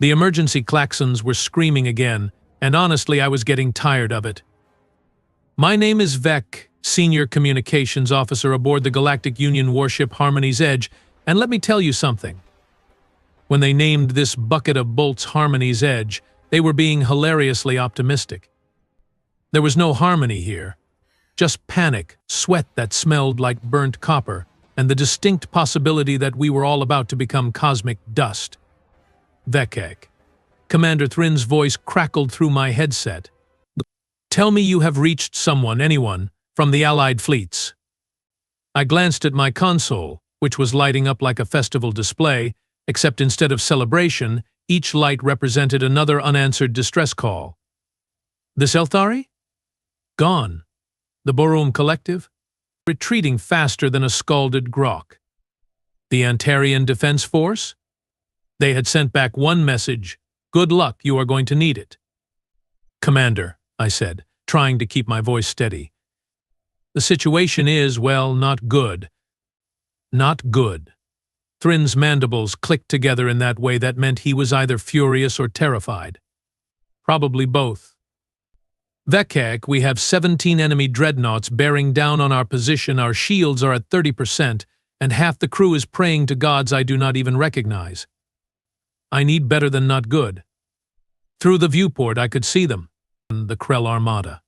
The emergency klaxons were screaming again, and honestly I was getting tired of it. "My name is Vec, Senior Communications Officer aboard the Galactic Union warship Harmony's Edge, and let me tell you something." When they named this bucket of bolts Harmony's Edge, they were being hilariously optimistic. There was no harmony here. Just panic, sweat that smelled like burnt copper, and the distinct possibility that we were all about to become cosmic dust. "Vekek." Commander Thrin's voice crackled through my headset. "Tell me you have reached anyone, from the Allied fleets." I glanced at my console, which was lighting up like a festival display, except instead of celebration, each light represented another unanswered distress call. "The Selthari? Gone. The Borum Collective? Retreating faster than a scalded grok. The Antarian Defense Force? They had sent back one message: 'Good luck, you are going to need it.'" "Commander," I said, trying to keep my voice steady, "the situation is, well, not good." "Not good." Thrin's mandibles clicked together in that way that meant he was either furious or terrified. "Probably both. Vekek, we have 17 enemy dreadnoughts bearing down on our position, our shields are at 30%, and half the crew is praying to gods I do not even recognize. I need better than not good." Through the viewport I could see them, the Krell Armada.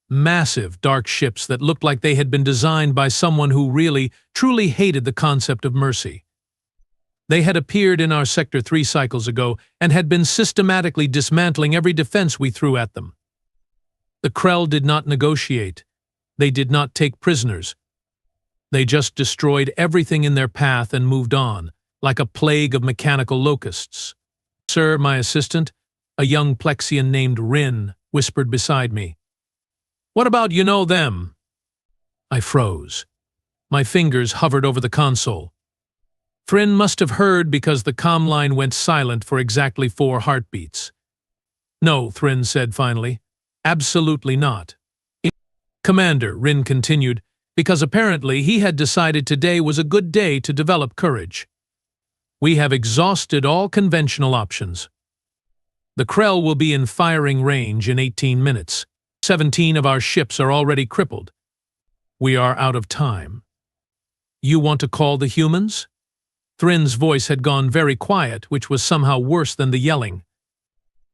Massive, dark ships that looked like they had been designed by someone who really, truly hated the concept of mercy. They had appeared in our Sector 3 cycles ago and had been systematically dismantling every defense we threw at them. The Krell did not negotiate. They did not take prisoners. They just destroyed everything in their path and moved on, like a plague of mechanical locusts. "Sir," my assistant, a young Plexian named Rin, whispered beside me. "What about them?" I froze. My fingers hovered over the console. Thrin must have heard because the comm line went silent for exactly 4 heartbeats. "No," Thrin said finally. "Absolutely not." "Commander," Rin continued, because apparently he had decided today was a good day to develop courage. "We have exhausted all conventional options. The Krell will be in firing range in 18 minutes. 17 of our ships are already crippled. We are out of time. You want to call the humans?" Thrin's voice had gone very quiet, which was somehow worse than the yelling.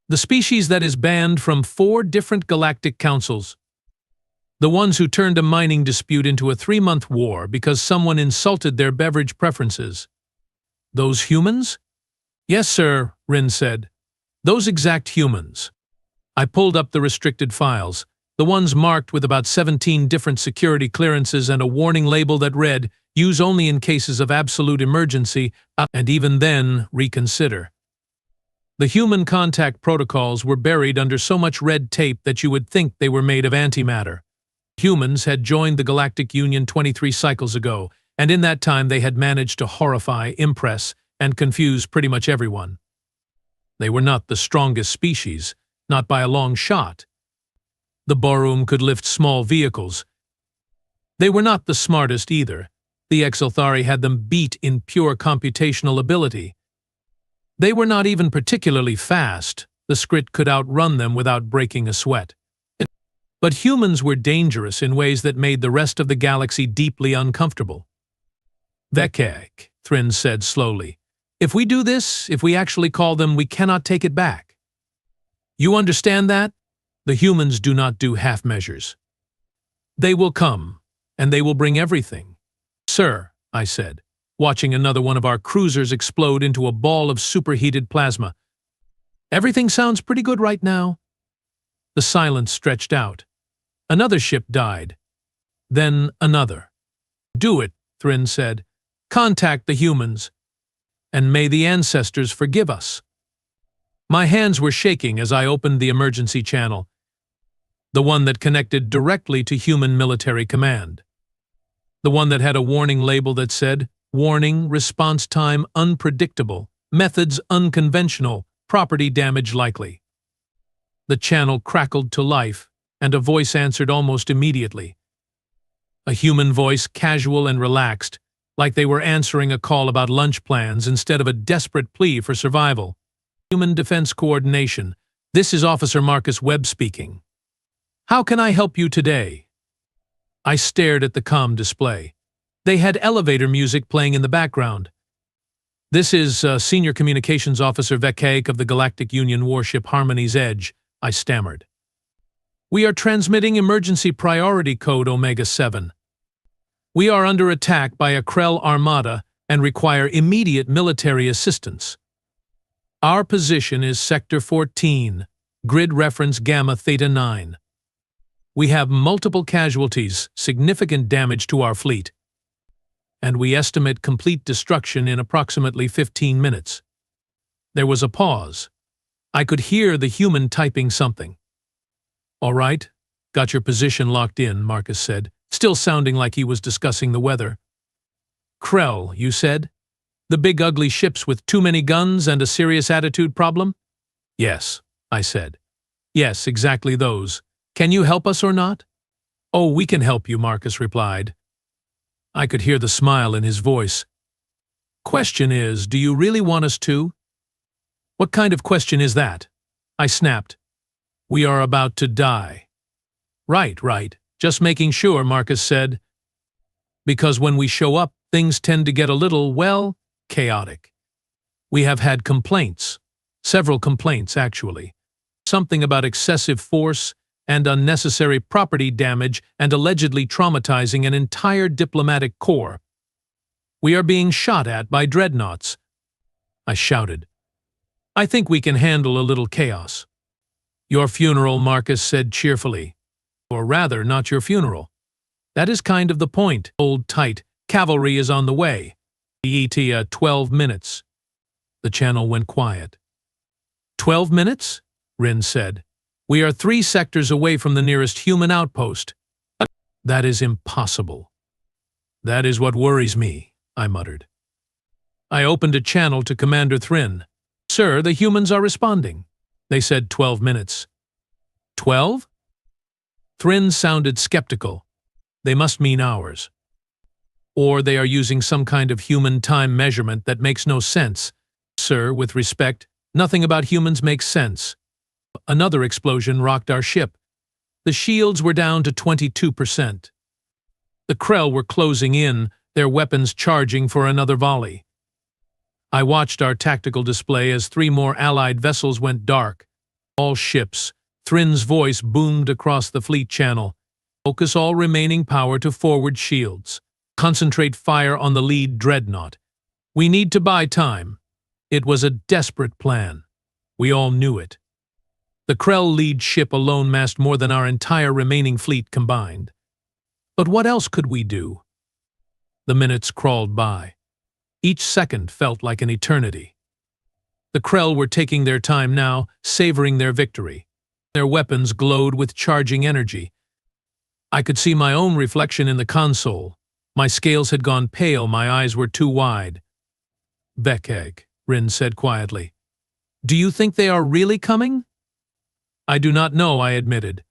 "The species that is banned from 4 different galactic councils. The ones who turned a mining dispute into a 3-month war because someone insulted their beverage preferences. Those humans?" "Yes, sir," Rin said. "Those exact humans." I pulled up the restricted files, the ones marked with about 17 different security clearances and a warning label that read, "Use only in cases of absolute emergency, and even then, reconsider." The human contact protocols were buried under so much red tape that you would think they were made of antimatter. Humans had joined the Galactic Union 23 cycles ago, and in that time they had managed to horrify, impress, and confuse pretty much everyone. They were not the strongest species, not by a long shot. The Borum could lift small vehicles. They were not the smartest either. The Exelthari had them beat in pure computational ability. They were not even particularly fast. The Skrit could outrun them without breaking a sweat. But humans were dangerous in ways that made the rest of the galaxy deeply uncomfortable. "Vekek," Thrin said slowly. "If we do this, if we actually call them, we cannot take it back. You understand that? The humans do not do half measures. They will come, and they will bring everything." "Sir," I said, watching another one of our cruisers explode into a ball of superheated plasma. "Everything sounds pretty good right now." The silence stretched out. Another ship died. Then another. "Do it," Thrin said. "Contact the humans. And may the ancestors forgive us." My hands were shaking as I opened the emergency channel, the one that connected directly to human military command. The one that had a warning label that said, "Warning, response time unpredictable, methods unconventional, property damage likely." The channel crackled to life, and a voice answered almost immediately. A human voice, casual and relaxed, like they were answering a call about lunch plans instead of a desperate plea for survival. Human Defense Coordination. This is Officer Marcus Webb speaking. How can I help you today? I stared at the comm display. They had elevator music playing in the background. This is Senior Communications Officer Vek of the Galactic Union warship Harmony's Edge, I stammered. We are transmitting emergency priority code Omega-7. We are under attack by a Krell armada and require immediate military assistance. Our position is Sector 14, grid reference Gamma Theta 9. We have multiple casualties, significant damage to our fleet, and we estimate complete destruction in approximately 15 minutes. There was a pause. I could hear the human typing something. All right, got your position locked in, Marcus said, still sounding like he was discussing the weather. Krell, you said? The big ugly ships with too many guns and a serious attitude problem? Yes, I said. Yes, exactly those. Can you help us or not? Oh, we can help you, Marcus replied. I could hear the smile in his voice. Question is, do you really want us to? What kind of question is that? I snapped. We are about to die. Right. Just making sure, Marcus said. Because when we show up, things tend to get a little, well, chaotic. We have had complaints. Several complaints, actually. Something about excessive force and unnecessary property damage and allegedly traumatizing an entire diplomatic corps. We are being shot at by dreadnoughts. I shouted. I think we can handle a little chaos. Your funeral, Marcus said cheerfully. Or rather, not your funeral. That is kind of the point. Hold tight. Cavalry is on the way. ETA 12 minutes. The channel went quiet. 12 minutes? Rin said. We are 3 sectors away from the nearest human outpost. That is impossible. That is what worries me, I muttered. I opened a channel to Commander Thrin. Sir, the humans are responding. They said 12 minutes. 12? Thrin sounded skeptical. They must mean hours. Or they are using some kind of human time measurement that makes no sense. Sir, with respect, nothing about humans makes sense. Another explosion rocked our ship. The shields were down to 22%. The Krell were closing in, their weapons charging for another volley. I watched our tactical display as 3 more Allied vessels went dark. All ships. Thrin's voice boomed across the fleet channel. Focus all remaining power to forward shields. Concentrate fire on the lead dreadnought. We need to buy time. It was a desperate plan. We all knew it. The Krell lead ship alone massed more than our entire remaining fleet combined. But what else could we do? The minutes crawled by. Each second felt like an eternity. The Krell were taking their time now, savoring their victory. Their weapons glowed with charging energy. I could see my own reflection in the console. My scales had gone pale, my eyes were too wide. Vek, Rin said quietly. Do you think they are really coming? I do not know, I admitted.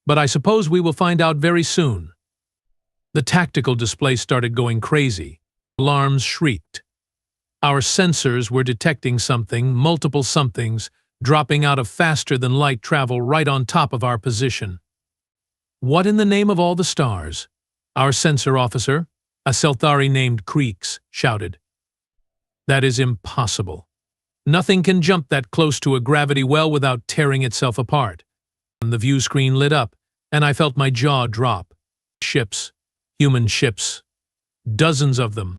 But I suppose we will find out very soon. The tactical display started going crazy. Alarms shrieked. Our sensors were detecting something, multiple somethings, dropping out of faster-than-light travel right on top of our position. What in the name of all the stars? Our sensor officer, a Selthari named Creeks, shouted. That is impossible. Nothing can jump that close to a gravity well without tearing itself apart. The view screen lit up, and I felt my jaw drop. Ships. Human ships. Dozens of them.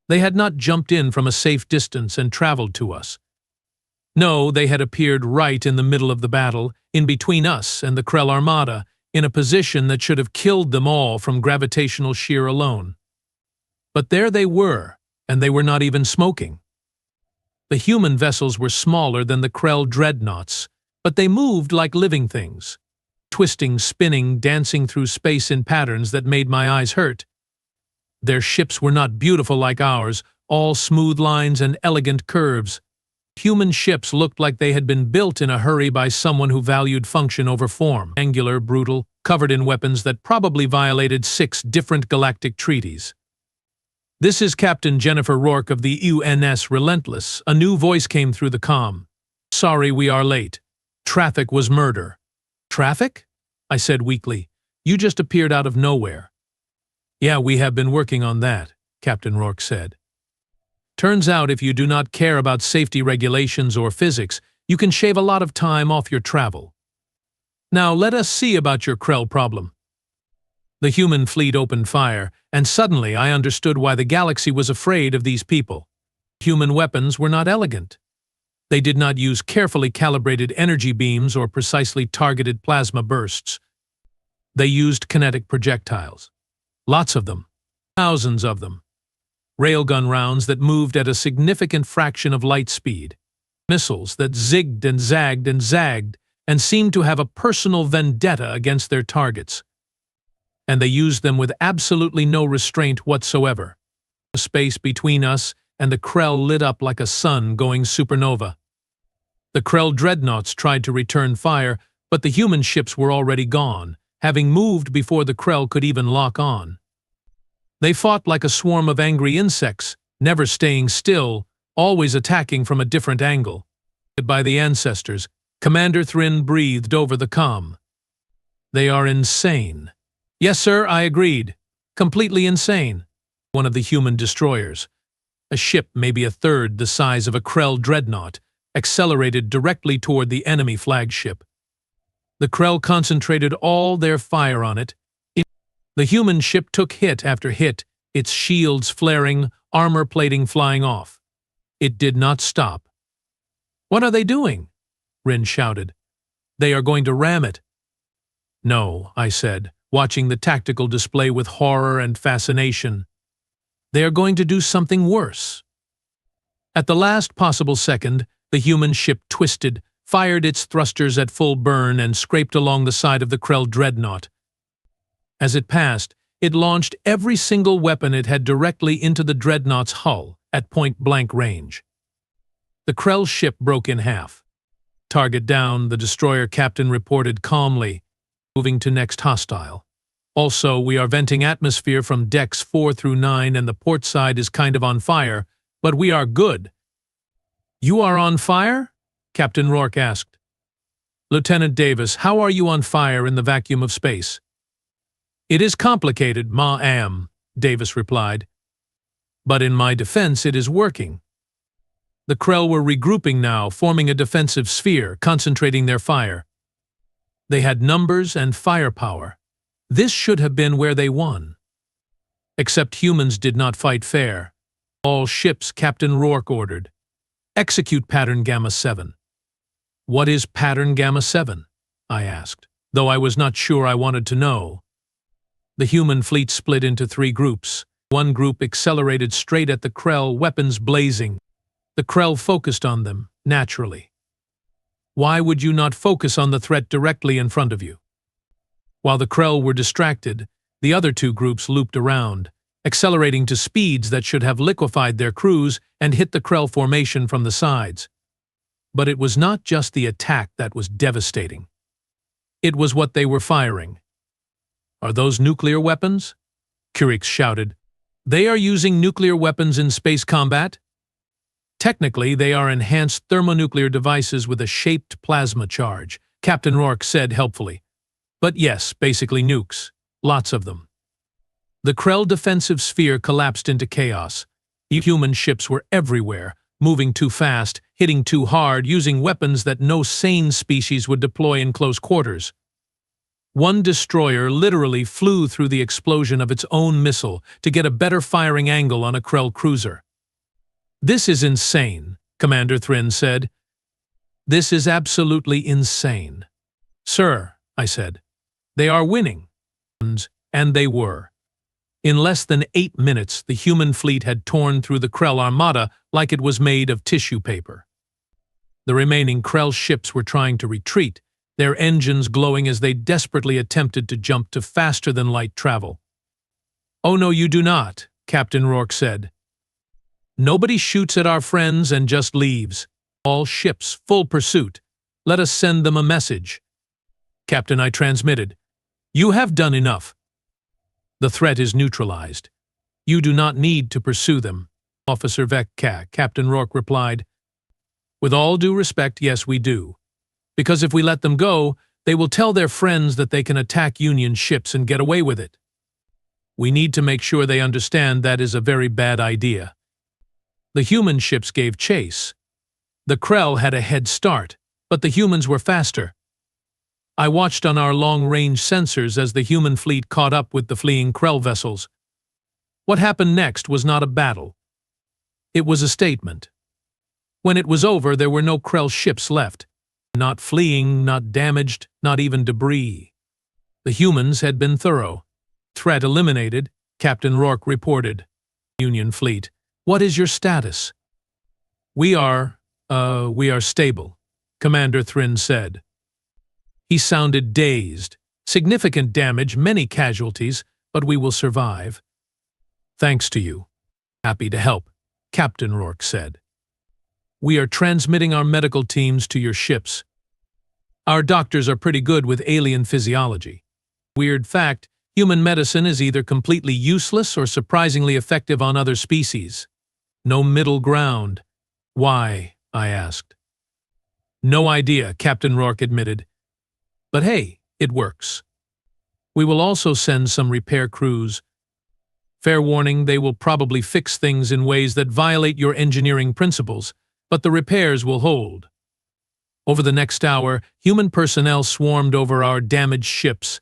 They had not jumped in from a safe distance and traveled to us. No, they had appeared right in the middle of the battle, in between us and the Krell Armada, in a position that should have killed them all from gravitational shear alone. But there they were, and they were not even smoking. The human vessels were smaller than the Krell dreadnoughts, but they moved like living things, twisting, spinning, dancing through space in patterns that made my eyes hurt. Their ships were not beautiful like ours, all smooth lines and elegant curves. Human ships looked like they had been built in a hurry by someone who valued function over form. Angular, brutal, covered in weapons that probably violated 6 different galactic treaties. This is Captain Jennifer Rourke of the UNS Relentless. A new voice came through the comm. Sorry we are late. Traffic was murder. Traffic? I said weakly. You just appeared out of nowhere. Yeah, we have been working on that, Captain Rourke said. Turns out if you do not care about safety regulations or physics, you can shave a lot of time off your travel. Now let us see about your Krell problem. The human fleet opened fire, and suddenly I understood why the galaxy was afraid of these people. Human weapons were not elegant. They did not use carefully calibrated energy beams or precisely targeted plasma bursts. They used kinetic projectiles. Lots of them. Thousands of them. Railgun rounds that moved at a significant fraction of light speed. Missiles that zigged and zagged and zagged and seemed to have a personal vendetta against their targets. And they used them with absolutely no restraint whatsoever. The space between us and the Krell lit up like a sun going supernova. The Krell dreadnoughts tried to return fire, but the human ships were already gone, having moved before the Krell could even lock on. They fought like a swarm of angry insects, never staying still, always attacking from a different angle. By the ancestors, Commander Thrin breathed over the comm. They are insane. Yes, sir, I agreed. Completely insane. One of the human destroyers. A ship maybe a third the size of a Krell dreadnought, accelerated directly toward the enemy flagship. The Krell concentrated all their fire on it. The human ship took hit after hit, its shields flaring, armor plating flying off. It did not stop. What are they doing? Rin shouted. They are going to ram it. No, I said, watching the tactical display with horror and fascination. They are going to do something worse. At the last possible second, the human ship twisted, fired its thrusters at full burn and scraped along the side of the Krell dreadnought. As it passed, it launched every single weapon it had directly into the dreadnought's hull at point-blank range. The Krell ship broke in half. Target down, the destroyer captain reported calmly, moving to next hostile. Also, we are venting atmosphere from decks 4 through 9 and the port side is kind of on fire, but we are good. You are on fire? Captain Rourke asked. Lieutenant Davis, how are you on fire in the vacuum of space? It is complicated, ma'am, Davis replied. But in my defense, it is working. The Krell were regrouping now, forming a defensive sphere, concentrating their fire. They had numbers and firepower. This should have been where they won. Except humans did not fight fair. All ships, Captain Rourke ordered. Execute Pattern Gamma 7. What is Pattern Gamma 7? I asked, though I was not sure I wanted to know. The human fleet split into 3 groups. One group accelerated straight at the Krell, weapons blazing. The Krell focused on them, naturally. Why would you not focus on the threat directly in front of you? While the Krell were distracted, the other 2 groups looped around, accelerating to speeds that should have liquefied their crews and hit the Krell formation from the sides. But it was not just the attack that was devastating. It was what they were firing. Are those nuclear weapons? Kurix shouted. They are using nuclear weapons in space combat? Technically, they are enhanced thermonuclear devices with a shaped plasma charge, Captain Rourke said helpfully. But yes, basically nukes. Lots of them. The Krell defensive sphere collapsed into chaos. Human ships were everywhere, moving too fast, hitting too hard, using weapons that no sane species would deploy in close quarters. One destroyer literally flew through the explosion of its own missile to get a better firing angle on a Krell cruiser. This is insane, Commander Thrin said. This is absolutely insane. Sir, I said, they are winning. And they were. In less than 8 minutes, the human fleet had torn through the Krell armada like it was made of tissue paper. The remaining Krell ships were trying to retreat, their engines glowing as they desperately attempted to jump to faster-than-light travel. Oh no, you do not, Captain Rourke said. Nobody shoots at our friends and just leaves. All ships, full pursuit. Let us send them a message. Captain, I transmitted. You have done enough. The threat is neutralized. You do not need to pursue them. Officer Vecca, Captain Rourke replied. With all due respect, yes, we do. Because if we let them go, they will tell their friends that they can attack Union ships and get away with it. We need to make sure they understand that is a very bad idea. The human ships gave chase. The Krell had a head start, but the humans were faster. I watched on our long-range sensors as the human fleet caught up with the fleeing Krell vessels. What happened next was not a battle. It was a statement. When it was over, there were no Krell ships left. Not fleeing, not damaged, not even debris. The humans had been thorough. Threat eliminated, Captain Rourke reported. Union fleet. What is your status? We are stable, Commander Thrin said. He sounded dazed. Significant damage, many casualties, but we will survive. Thanks to you. Happy to help, Captain Rourke said. We are transmitting our medical teams to your ships. Our doctors are pretty good with alien physiology. Weird fact, human medicine is either completely useless or surprisingly effective on other species. No middle ground. Why? I asked. No idea, Captain Rourke admitted. But hey, it works. We will also send some repair crews. Fair warning, they will probably fix things in ways that violate your engineering principles, but the repairs will hold. Over the next hour, human personnel swarmed over our damaged ships.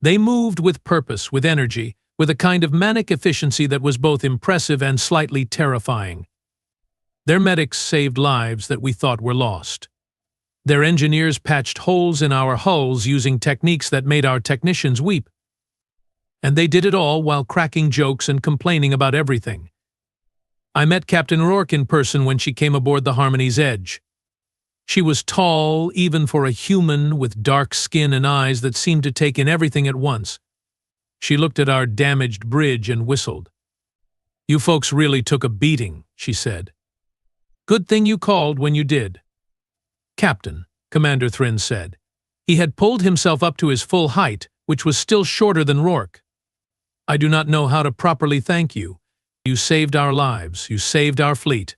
They moved with purpose, with energy, with a kind of manic efficiency that was both impressive and slightly terrifying. Their medics saved lives that we thought were lost. Their engineers patched holes in our hulls using techniques that made our technicians weep. And they did it all while cracking jokes and complaining about everything. I met Captain Rourke in person when she came aboard the Harmony's Edge. She was tall, even for a human, with dark skin and eyes that seemed to take in everything at once. She looked at our damaged bridge and whistled. You folks really took a beating, she said. Good thing you called when you did. Captain, Commander Thrin said. He had pulled himself up to his full height, which was still shorter than Rourke. I do not know how to properly thank you. You saved our lives. You saved our fleet.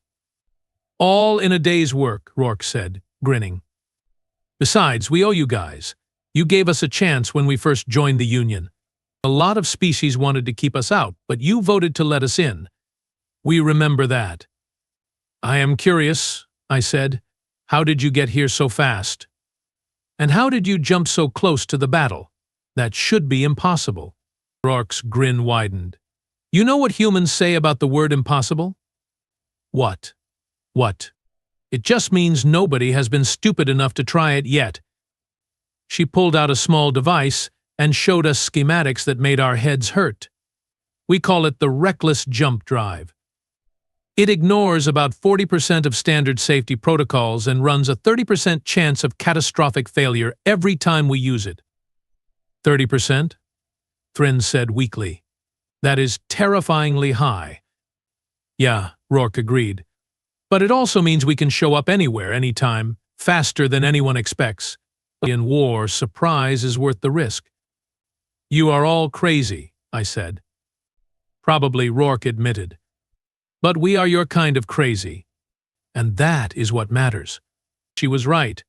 All in a day's work, Rourke said, grinning. Besides, we owe you guys. You gave us a chance when we first joined the Union. A lot of species wanted to keep us out, but you voted to let us in. We remember that. I am curious, I said. How did you get here so fast? And how did you jump so close to the battle? That should be impossible. Rourke's grin widened. You know what humans say about the word impossible? What? What? It just means nobody has been stupid enough to try it yet. She pulled out a small device and showed us schematics that made our heads hurt. We call it the reckless jump drive. It ignores about 40% of standard safety protocols and runs a 30% chance of catastrophic failure every time we use it. 30%? Thrin said weakly. That is terrifyingly high. Yeah, Rourke agreed. But it also means we can show up anywhere, anytime, faster than anyone expects. In war, surprise is worth the risk. You are all crazy, I said. Probably, Rourke admitted. But we are your kind of crazy. And that is what matters. She was right.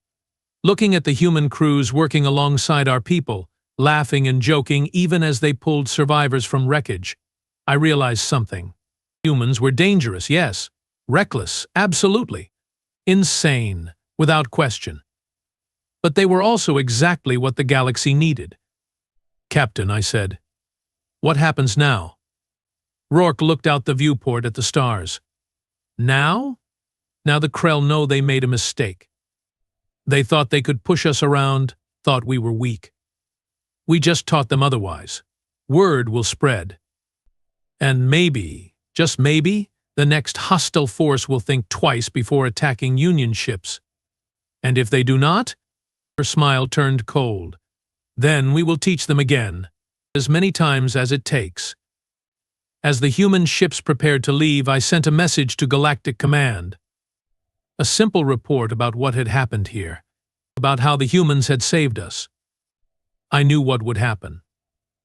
Looking at the human crews working alongside our people, laughing and joking even as they pulled survivors from wreckage, I realized something. Humans were dangerous, yes. Reckless, absolutely. Insane, without question. But they were also exactly what the galaxy needed. Captain, I said. What happens now? Rourke looked out the viewport at the stars. Now? Now the Krell know they made a mistake. They thought they could push us around, thought we were weak. We just taught them otherwise. Word will spread. And maybe, just maybe, the next hostile force will think twice before attacking Union ships. And if they do not, her smile turned cold. Then we will teach them again, as many times as it takes. As the human ships prepared to leave, I sent a message to Galactic Command. A simple report about what had happened here, about how the humans had saved us. I knew what would happen.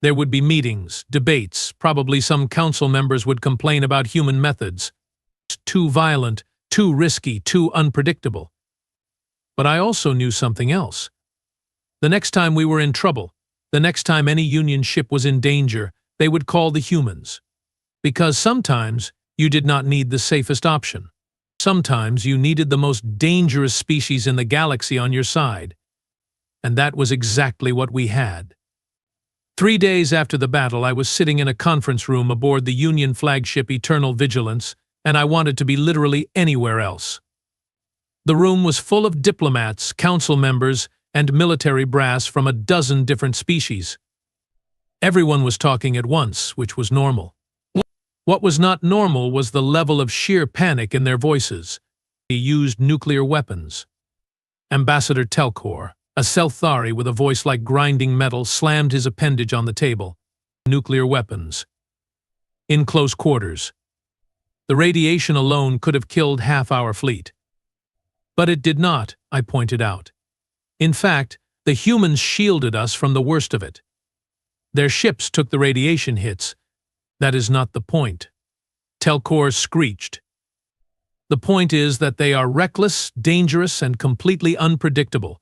There would be meetings, debates, probably some council members would complain about human methods. Too violent, Too risky, too unpredictable. But I also knew something else. The next time we were in trouble, the next time any Union ship was in danger, they would call the humans. Because sometimes you did not need the safest option. Sometimes you needed the most dangerous species in the galaxy on your side. And that was exactly what we had. 3 days after the battle, I was sitting in a conference room aboard the Union flagship Eternal Vigilance, and I wanted to be literally anywhere else. The room was full of diplomats, council members, and military brass from a dozen different species. Everyone was talking at once, which was normal. What was not normal was the level of sheer panic in their voices. They used nuclear weapons. Ambassador Telcor, a Selthari with a voice like grinding metal, slammed his appendage on the table. Nuclear weapons. In close quarters. The radiation alone could have killed half our fleet. But it did not, I pointed out. In fact, the humans shielded us from the worst of it. Their ships took the radiation hits. That is not the point. Telcor screeched. The point is that they are reckless, dangerous, and completely unpredictable.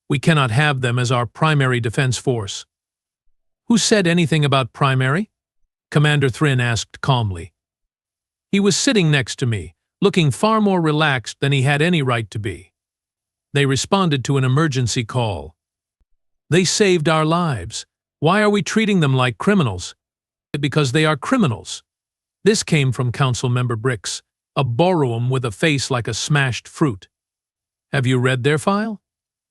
We cannot have them as our primary defense force. Who said anything about primary? Commander Thrin asked calmly. He was sitting next to me, looking far more relaxed than he had any right to be. They responded to an emergency call. They saved our lives. Why are we treating them like criminals? Because they are criminals. This came from Council Member Brix, a Boruum with a face like a smashed fruit. Have you read their file?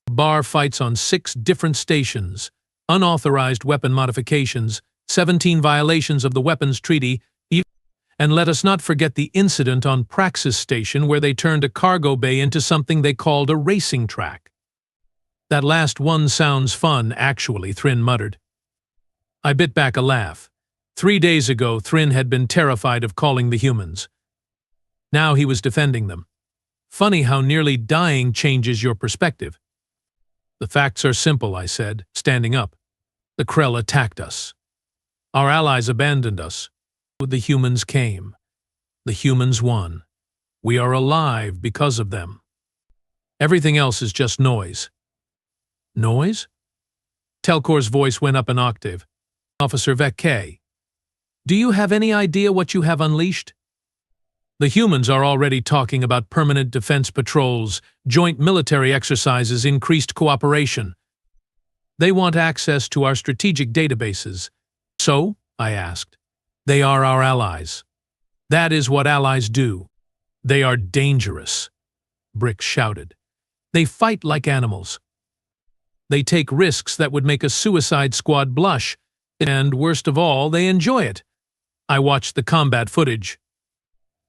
Bar fights on 6 different stations, unauthorized weapon modifications, 17 violations of the Weapons Treaty, and let us not forget the incident on Praxis Station where they turned a cargo bay into something they called a racing track. That last one sounds fun, actually, Thrin muttered. I bit back a laugh. 3 days ago, Thrin had been terrified of calling the humans. Now he was defending them. Funny how nearly dying changes your perspective. The facts are simple, I said, standing up. The Krell attacked us. Our allies abandoned us. The humans came. The humans won. We are alive because of them. Everything else is just noise. Noise? Telcor's voice went up an octave. Officer Vek, do you have any idea what you have unleashed? The humans are already talking about permanent defense patrols, joint military exercises, increased cooperation. They want access to our strategic databases. So, I asked, they are our allies. That is what allies do. They are dangerous, Brix shouted. They fight like animals. They take risks that would make a suicide squad blush, and worst of all, they enjoy it. I watched the combat footage.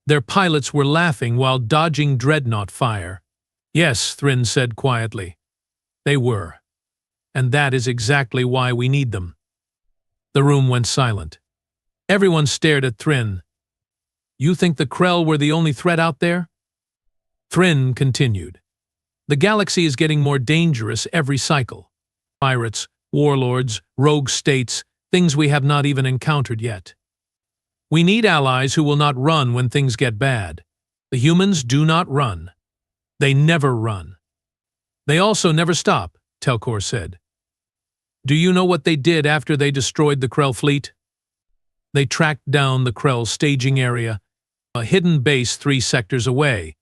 Their pilots were laughing while dodging dreadnought fire. Yes, Thrin said quietly. They were. And that is exactly why we need them. The room went silent. Everyone stared at Thrin. You think the Krell were the only threat out there? Thrin continued. The galaxy is getting more dangerous every cycle. Pirates, warlords, rogue states, things we have not even encountered yet. We need allies who will not run when things get bad. The humans do not run. They never run. They also never stop, Telcor said. Do you know what they did after they destroyed the Krell fleet? They tracked down the Krell staging area, a hidden base 3 sectors away.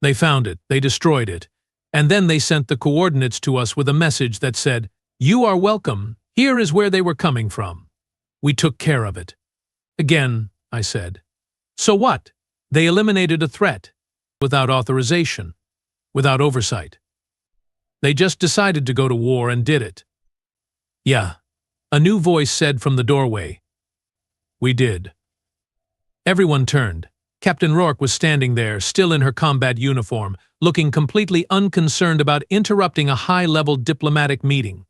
They found it, they destroyed it, and then they sent the coordinates to us with a message that said, "You are welcome, here is where they were coming from." We took care of it. Again, I said. So what? They eliminated a threat, without authorization, without oversight. They just decided to go to war and did it. Yeah, a new voice said from the doorway. We did. Everyone turned. Captain Rourke was standing there, still in her combat uniform, looking completely unconcerned about interrupting a high-level diplomatic meeting.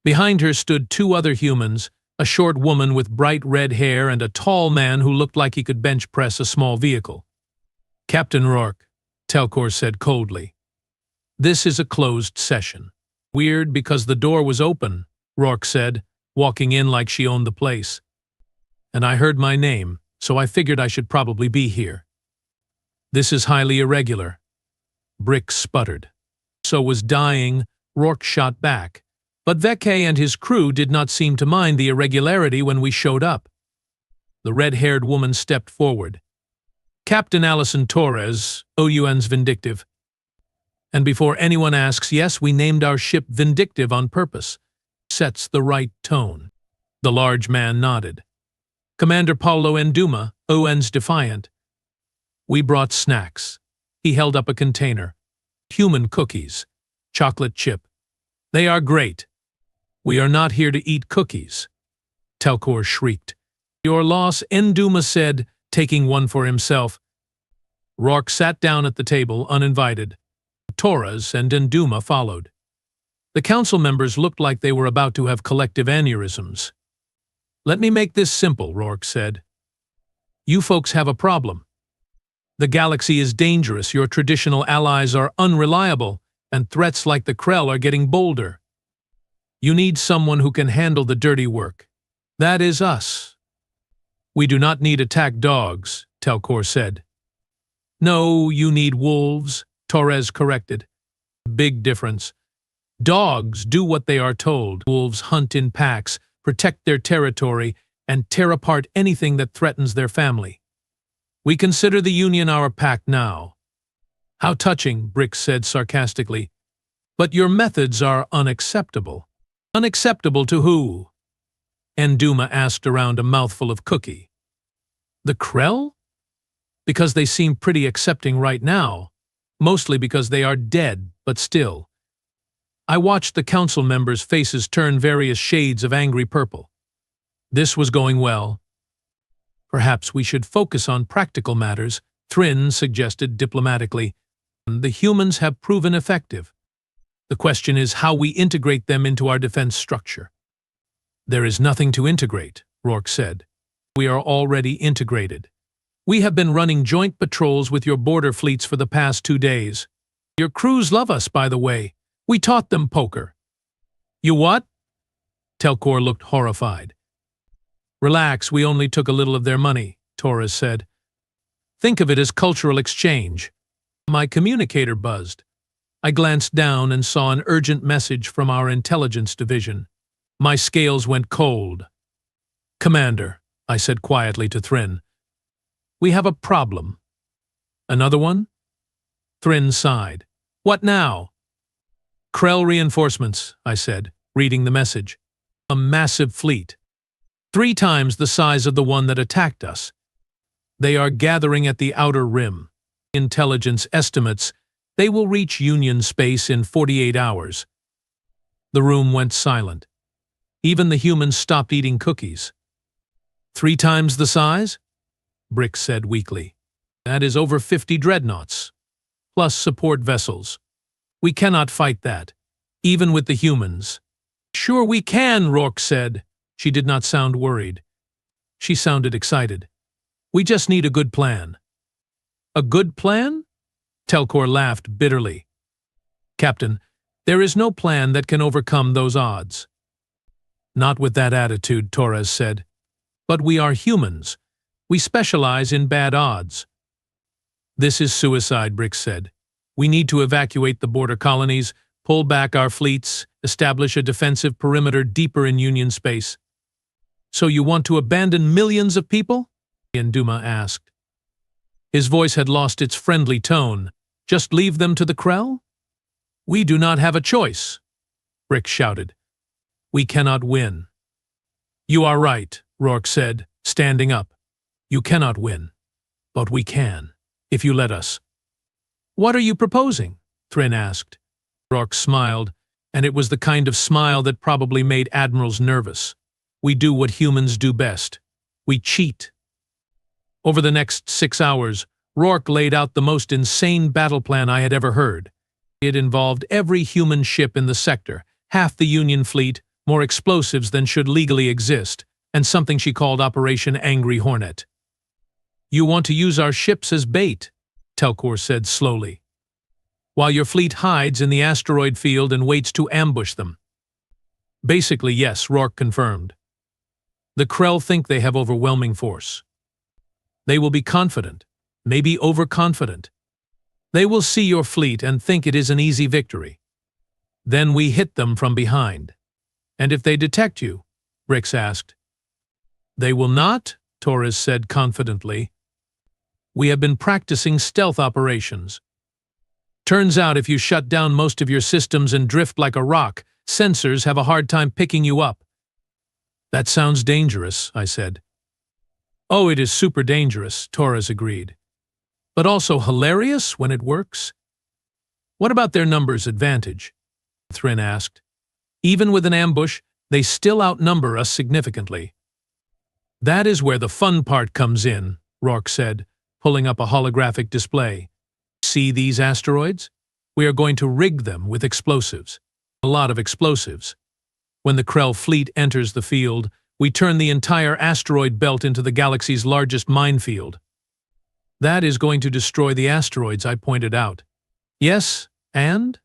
Behind her stood 2 other humans, a short woman with bright red hair and a tall man who looked like he could bench press a small vehicle. Captain Rourke, Telcor said coldly. This is a closed session. Weird because the door was open, Rourke said, walking in like she owned the place. And I heard my name, so I figured I should probably be here. This is highly irregular. Brick sputtered. So was dying. Rourke shot back. But Vecchi and his crew did not seem to mind the irregularity when we showed up. The red-haired woman stepped forward. Captain Alison Torres, OUN's Vindictive. And before anyone asks, yes, we named our ship Vindictive on purpose. Sets the right tone. The large man nodded. Commander Paulo Enduma, OUN's Defiant. We brought snacks. He held up a container. Human cookies. Chocolate chip. They are great. We are not here to eat cookies. Telcor shrieked. Your loss, Enduma said, taking one for himself. Rourke sat down at the table, uninvited. Torres and Enduma followed. The council members looked like they were about to have collective aneurysms. Let me make this simple, Rourke said. You folks have a problem. The galaxy is dangerous, your traditional allies are unreliable, and threats like the Krell are getting bolder. You need someone who can handle the dirty work. That is us. We do not need attack dogs, Telcor said. No, you need wolves, Torres corrected. Big difference. Dogs do what they are told. Wolves hunt in packs, protect their territory, and tear apart anything that threatens their family. We consider the Union our pack now. How touching, Brick said sarcastically. But your methods are unacceptable. Unacceptable to who? Enduma asked around a mouthful of cookie. The Krell? Because they seem pretty accepting right now, mostly because they are dead, but still. I watched the council members' faces turn various shades of angry purple. This was going well. Perhaps we should focus on practical matters, Thryn suggested diplomatically. The humans have proven effective. The question is how we integrate them into our defense structure. There is nothing to integrate, Rourke said. We are already integrated. We have been running joint patrols with your border fleets for the past 2 days. Your crews love us, by the way. We taught them poker. You what? Telcor looked horrified. Relax, we only took a little of their money, Torres said. Think of it as cultural exchange. My communicator buzzed. I glanced down and saw an urgent message from our intelligence division. My scales went cold. Commander, I said quietly to Thryn. We have a problem. Another one? Thryn sighed. What now? Krell reinforcements, I said, reading the message. A massive fleet. 3 times the size of the one that attacked us. They are gathering at the outer rim. Intelligence estimates they will reach Union space in 48 hours. The room went silent. Even the humans stopped eating cookies. 3 times the size? Brick said weakly. That is over 50 dreadnoughts, plus support vessels. We cannot fight that, even with the humans. Sure we can, Rourke said. She did not sound worried. She sounded excited. We just need a good plan. A good plan? Telcor laughed bitterly. Captain, there is no plan that can overcome those odds. Not with that attitude, Torres said. But we are humans. We specialize in bad odds. This is suicide, Brick said. We need to evacuate the border colonies, pull back our fleets, establish a defensive perimeter deeper in Union space. So you want to abandon millions of people? Enduma asked. His voice had lost its friendly tone. Just leave them to the Krell? We do not have a choice, Brick shouted. We cannot win. You are right, Rourke said, standing up. You cannot win. But we can, if you let us. What are you proposing? Thryn asked. Rourke smiled, and it was the kind of smile that probably made admirals nervous. We do what humans do best. We cheat. Over the next 6 hours, Rourke laid out the most insane battle plan I had ever heard. It involved every human ship in the sector, half the Union fleet, more explosives than should legally exist, and something she called Operation Angry Hornet. You want to use our ships as bait, Telcor said slowly, while your fleet hides in the asteroid field and waits to ambush them. Basically, yes, Rourke confirmed. The Krell think they have overwhelming force. They will be confident. maybe overconfident. They will see your fleet and think it is an easy victory. Then we hit them from behind. And if they detect you? Rix asked. They will not, Torres said confidently. We have been practicing stealth operations. Turns out if you shut down most of your systems and drift like a rock, sensors have a hard time picking you up. That sounds dangerous, I said. Oh, it is super dangerous, Torres agreed. But also hilarious when it works? What about their numbers advantage? Thrin asked. Even with an ambush, they still outnumber us significantly. That is where the fun part comes in, Rourke said, pulling up a holographic display. See these asteroids? We are going to rig them with explosives. A lot of explosives. When the Krell fleet enters the field, we turn the entire asteroid belt into the galaxy's largest minefield. That is going to destroy the asteroids, I pointed out. Yes, and?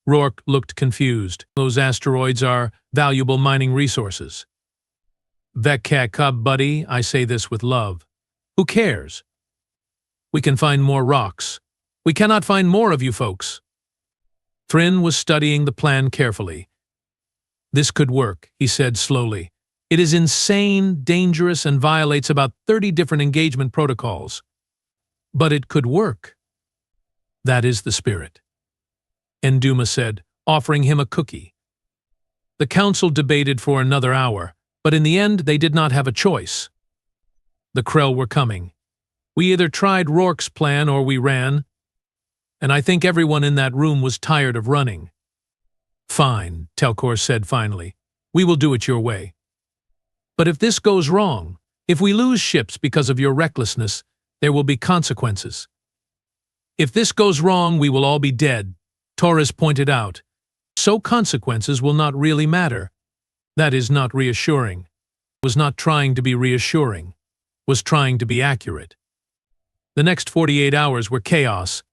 Rourke looked confused. Those asteroids are valuable mining resources. Vekka, buddy, I say this with love. Who cares? We can find more rocks. We cannot find more of you folks. Thrin was studying the plan carefully. This could work, he said slowly. It is insane, dangerous, and violates about 30 different engagement protocols. But it could work. That is the spirit. Enduma said, offering him a cookie. The council debated for another hour, but in the end they did not have a choice. The Krell were coming. We either tried Rourke's plan or we ran, and I think everyone in that room was tired of running. Fine, Telcor said finally. We will do it your way. But if this goes wrong, if we lose ships because of your recklessness, there will be consequences. If this goes wrong, we will all be dead, Torres pointed out. So consequences will not really matter. That is not reassuring. Was not trying to be reassuring. Was trying to be accurate. The next 48 hours were chaos.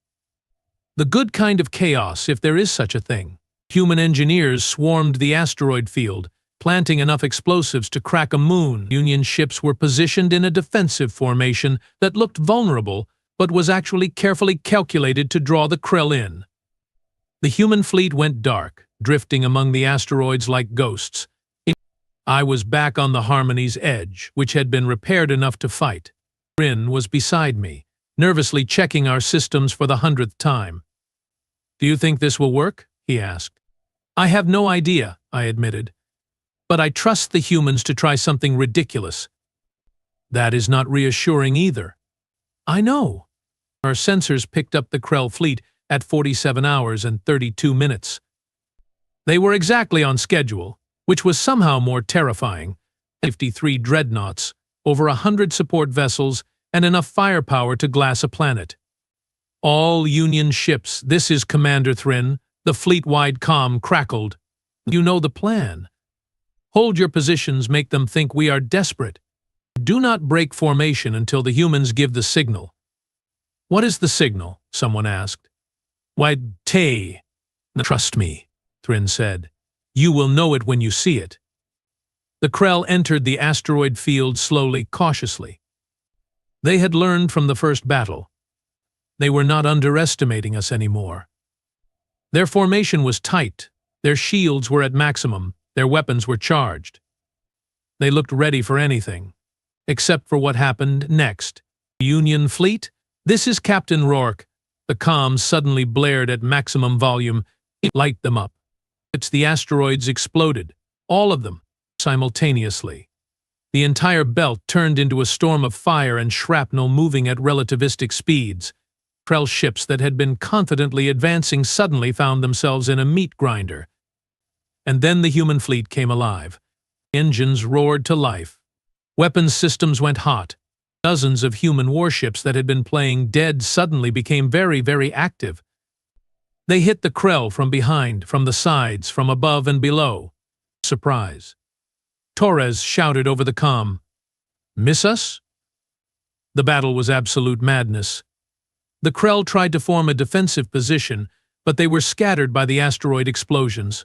The good kind of chaos, if there is such a thing. Human engineers swarmed the asteroid field, planting enough explosives to crack a moon. Union ships were positioned in a defensive formation that looked vulnerable, but was actually carefully calculated to draw the Krell in. The human fleet went dark, drifting among the asteroids like ghosts. I was back on the Harmony's edge, which had been repaired enough to fight. Rin was beside me, nervously checking our systems for the 100th time. Do you think this will work? He asked. I have no idea, I admitted. But I trust the humans to try something ridiculous. That is not reassuring either. I know. Our sensors picked up the Krell fleet at 47 hours and 32 minutes. They were exactly on schedule, which was somehow more terrifying. 53 dreadnoughts, over 100 support vessels, and enough firepower to glass a planet. All Union ships, this is Commander Thrin, the fleet-wide comm crackled. You know the plan. Hold your positions, make them think we are desperate. Do not break formation until the humans give the signal. What is the signal? Someone asked. Why, Tay. Trust me, Thrin said. You will know it when you see it. The Krell entered the asteroid field slowly, cautiously. They had learned from the first battle. They were not underestimating us anymore. Their formation was tight, their shields were at maximum, their weapons were charged. They looked ready for anything, except for what happened next. Union fleet? This is Captain Rourke. The comms suddenly blared at maximum volume. Light them up. The asteroids exploded, all of them, simultaneously. The entire belt turned into a storm of fire and shrapnel moving at relativistic speeds. Krell ships that had been confidently advancing suddenly found themselves in a meat grinder. And then the human fleet came alive. Engines roared to life. Weapons systems went hot. Dozens of human warships that had been playing dead suddenly became very, very active. They hit the Krell from behind, from the sides, from above and below. Surprise. Torres shouted over the comm. Miss us? The battle was absolute madness. The Krell tried to form a defensive position, but they were scattered by the asteroid explosions.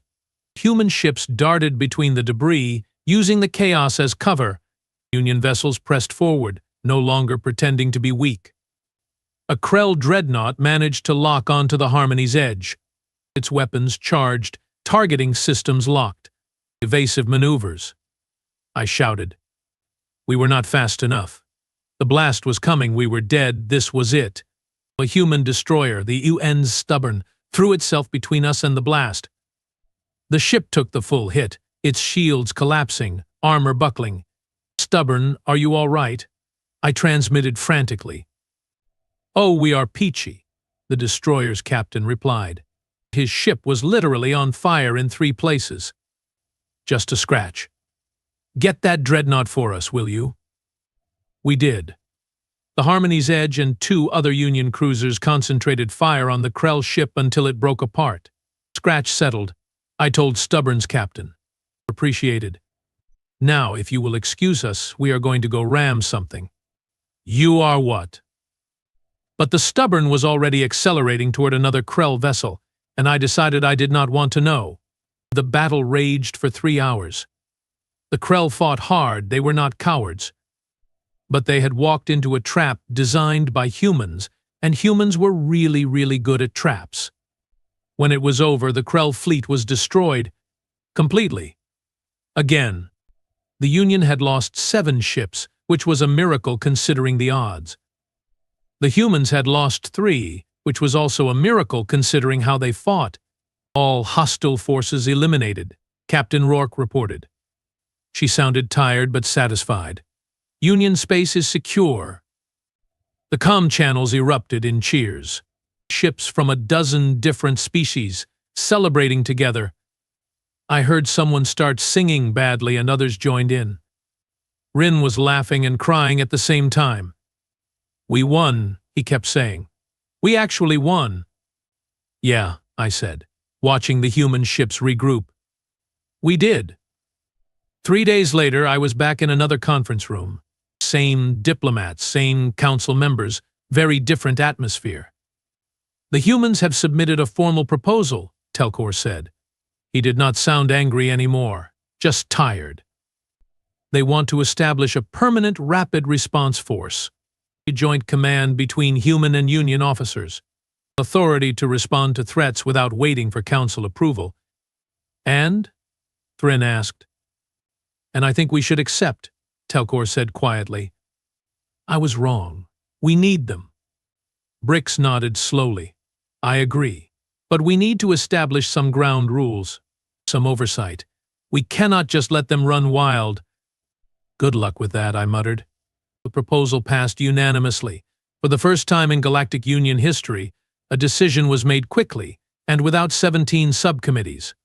Human ships darted between the debris, using the chaos as cover. Union vessels pressed forward, no longer pretending to be weak. A Krell dreadnought managed to lock onto the Harmony's edge. Its weapons charged, targeting systems locked. Evasive maneuvers. I shouted. We were not fast enough. The blast was coming, we were dead, this was it. A human destroyer, the UN's Stubborn, threw itself between us and the blast. The ship took the full hit, its shields collapsing, armor buckling. Stubborn, are you all right? I transmitted frantically. Oh, we are peachy, the destroyer's captain replied. His ship was literally on fire in 3 places. Just a scratch. Get that dreadnought for us, will you? We did. The Harmony's Edge and 2 other Union cruisers concentrated fire on the Krell ship until it broke apart. Scratch settled. I told Stubborn's captain. Appreciated. Now, if you will excuse us, we are going to go ram something. You are what? But the Stubborn was already accelerating toward another Krell vessel, and I decided I did not want to know. The battle raged for 3 hours. The Krell fought hard, they were not cowards. But they had walked into a trap designed by humans, and humans were really, really good at traps. When it was over, the Krell fleet was destroyed. Completely. Again. The Union had lost 7 ships, which was a miracle considering the odds. The humans had lost 3, which was also a miracle considering how they fought. All hostile forces eliminated, Captain Rourke reported. She sounded tired but satisfied. Union space is secure. The comm channels erupted in cheers. Ships from a dozen different species, celebrating together. I heard someone start singing badly and others joined in. Rin was laughing and crying at the same time. We won, he kept saying. We actually won. Yeah, I said, watching the human ships regroup. We did. 3 days later, I was back in another conference room. Same diplomats, same council members, very different atmosphere. The humans have submitted a formal proposal, Telcor said. He did not sound angry anymore, just tired. They want to establish a permanent rapid response force, a joint command between human and Union officers, authority to respond to threats without waiting for council approval. And? Thrin asked. And I think we should accept, Telcor said quietly. I was wrong. We need them. Brix nodded slowly. I agree. But we need to establish some ground rules, some oversight. We cannot just let them run wild. Good luck with that, I muttered. The proposal passed unanimously. For the first time in Galactic Union history, a decision was made quickly and without 17 subcommittees.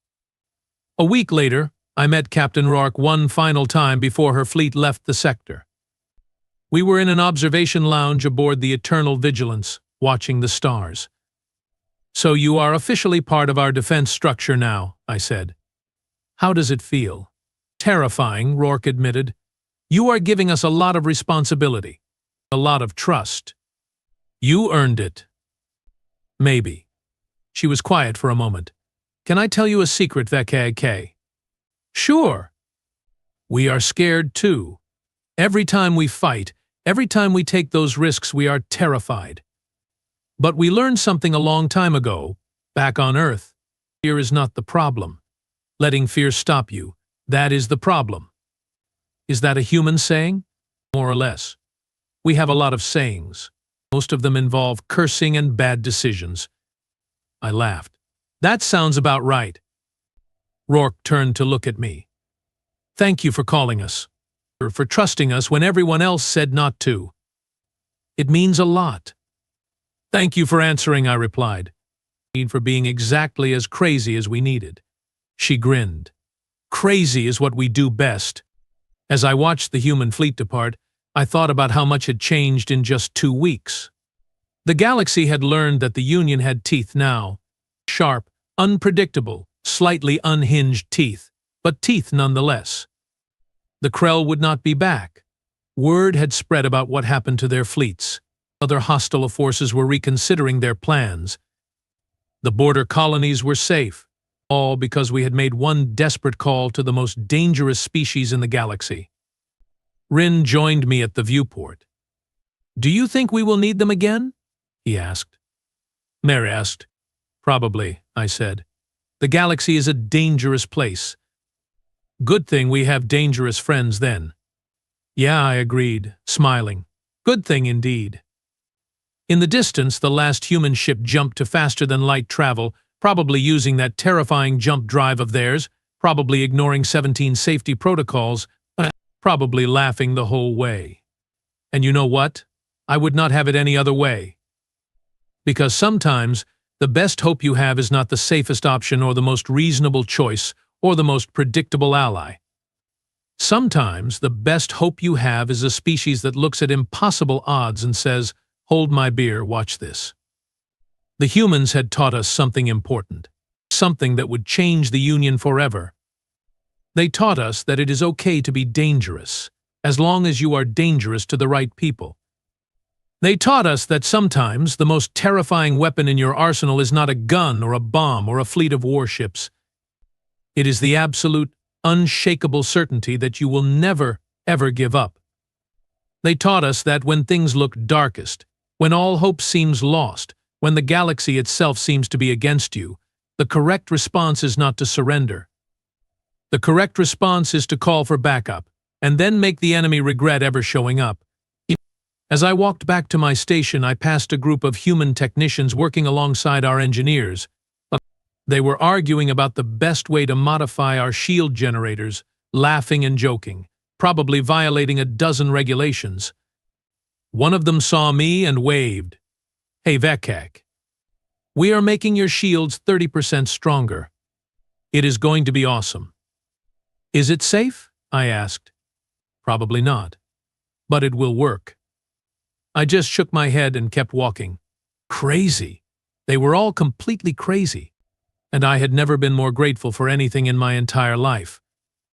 A week later, I met Captain Rourke one final time before her fleet left the sector. We were in an observation lounge aboard the Eternal Vigilance, watching the stars. So you are officially part of our defense structure now, I said. How does it feel? Terrifying, Rourke admitted. You are giving us a lot of responsibility, a lot of trust. You earned it. Maybe. She was quiet for a moment. Can I tell you a secret, VK? Sure. We are scared too. Every time we fight, every time we take those risks, we are terrified. But we learned something a long time ago, back on Earth. Fear is not the problem. Letting fear stop you, that is the problem. Is that a human saying? More or less. We have a lot of sayings. Most of them involve cursing and bad decisions. I laughed. That sounds about right. Rourke turned to look at me. Thank you for calling us, for trusting us when everyone else said not to. It means a lot. Thank you for answering, I replied. For being exactly as crazy as we needed. She grinned. Crazy is what we do best. As I watched the human fleet depart, I thought about how much had changed in just 2 weeks. The galaxy had learned that the Union had teeth now. Sharp, unpredictable, slightly unhinged teeth, but teeth nonetheless. The Krell would not be back. Word had spread about what happened to their fleets. Other hostile forces were reconsidering their plans. The border colonies were safe, all because we had made one desperate call to the most dangerous species in the galaxy. Rin joined me at the viewport. Do you think we will need them again? he asked. Mare asked. Probably, I said. The galaxy is a dangerous place. Good thing we have dangerous friends then. Yeah, I agreed, smiling. Good thing indeed. In the distance, the last human ship jumped to faster-than-light travel, probably using that terrifying jump drive of theirs, probably ignoring 17 safety protocols, probably laughing the whole way. And you know what? I would not have it any other way. Because sometimes, the best hope you have is not the safest option or the most reasonable choice or the most predictable ally. Sometimes, the best hope you have is a species that looks at impossible odds and says, "Hold my beer, watch this." The humans had taught us something important, something that would change the Union forever. They taught us that it is okay to be dangerous, as long as you are dangerous to the right people. They taught us that sometimes the most terrifying weapon in your arsenal is not a gun or a bomb or a fleet of warships. It is the absolute, unshakable certainty that you will never, ever give up. They taught us that when things look darkest, when all hope seems lost, when the galaxy itself seems to be against you, the correct response is not to surrender. The correct response is to call for backup, and then make the enemy regret ever showing up. As I walked back to my station, I passed a group of human technicians working alongside our engineers. They were arguing about the best way to modify our shield generators, laughing and joking, probably violating a dozen regulations. One of them saw me and waved. "Hey, Vekak. We are making your shields 30% stronger. It is going to be awesome." "Is it safe?" I asked. "Probably not. But it will work." I just shook my head and kept walking. Crazy. They were all completely crazy. And I had never been more grateful for anything in my entire life.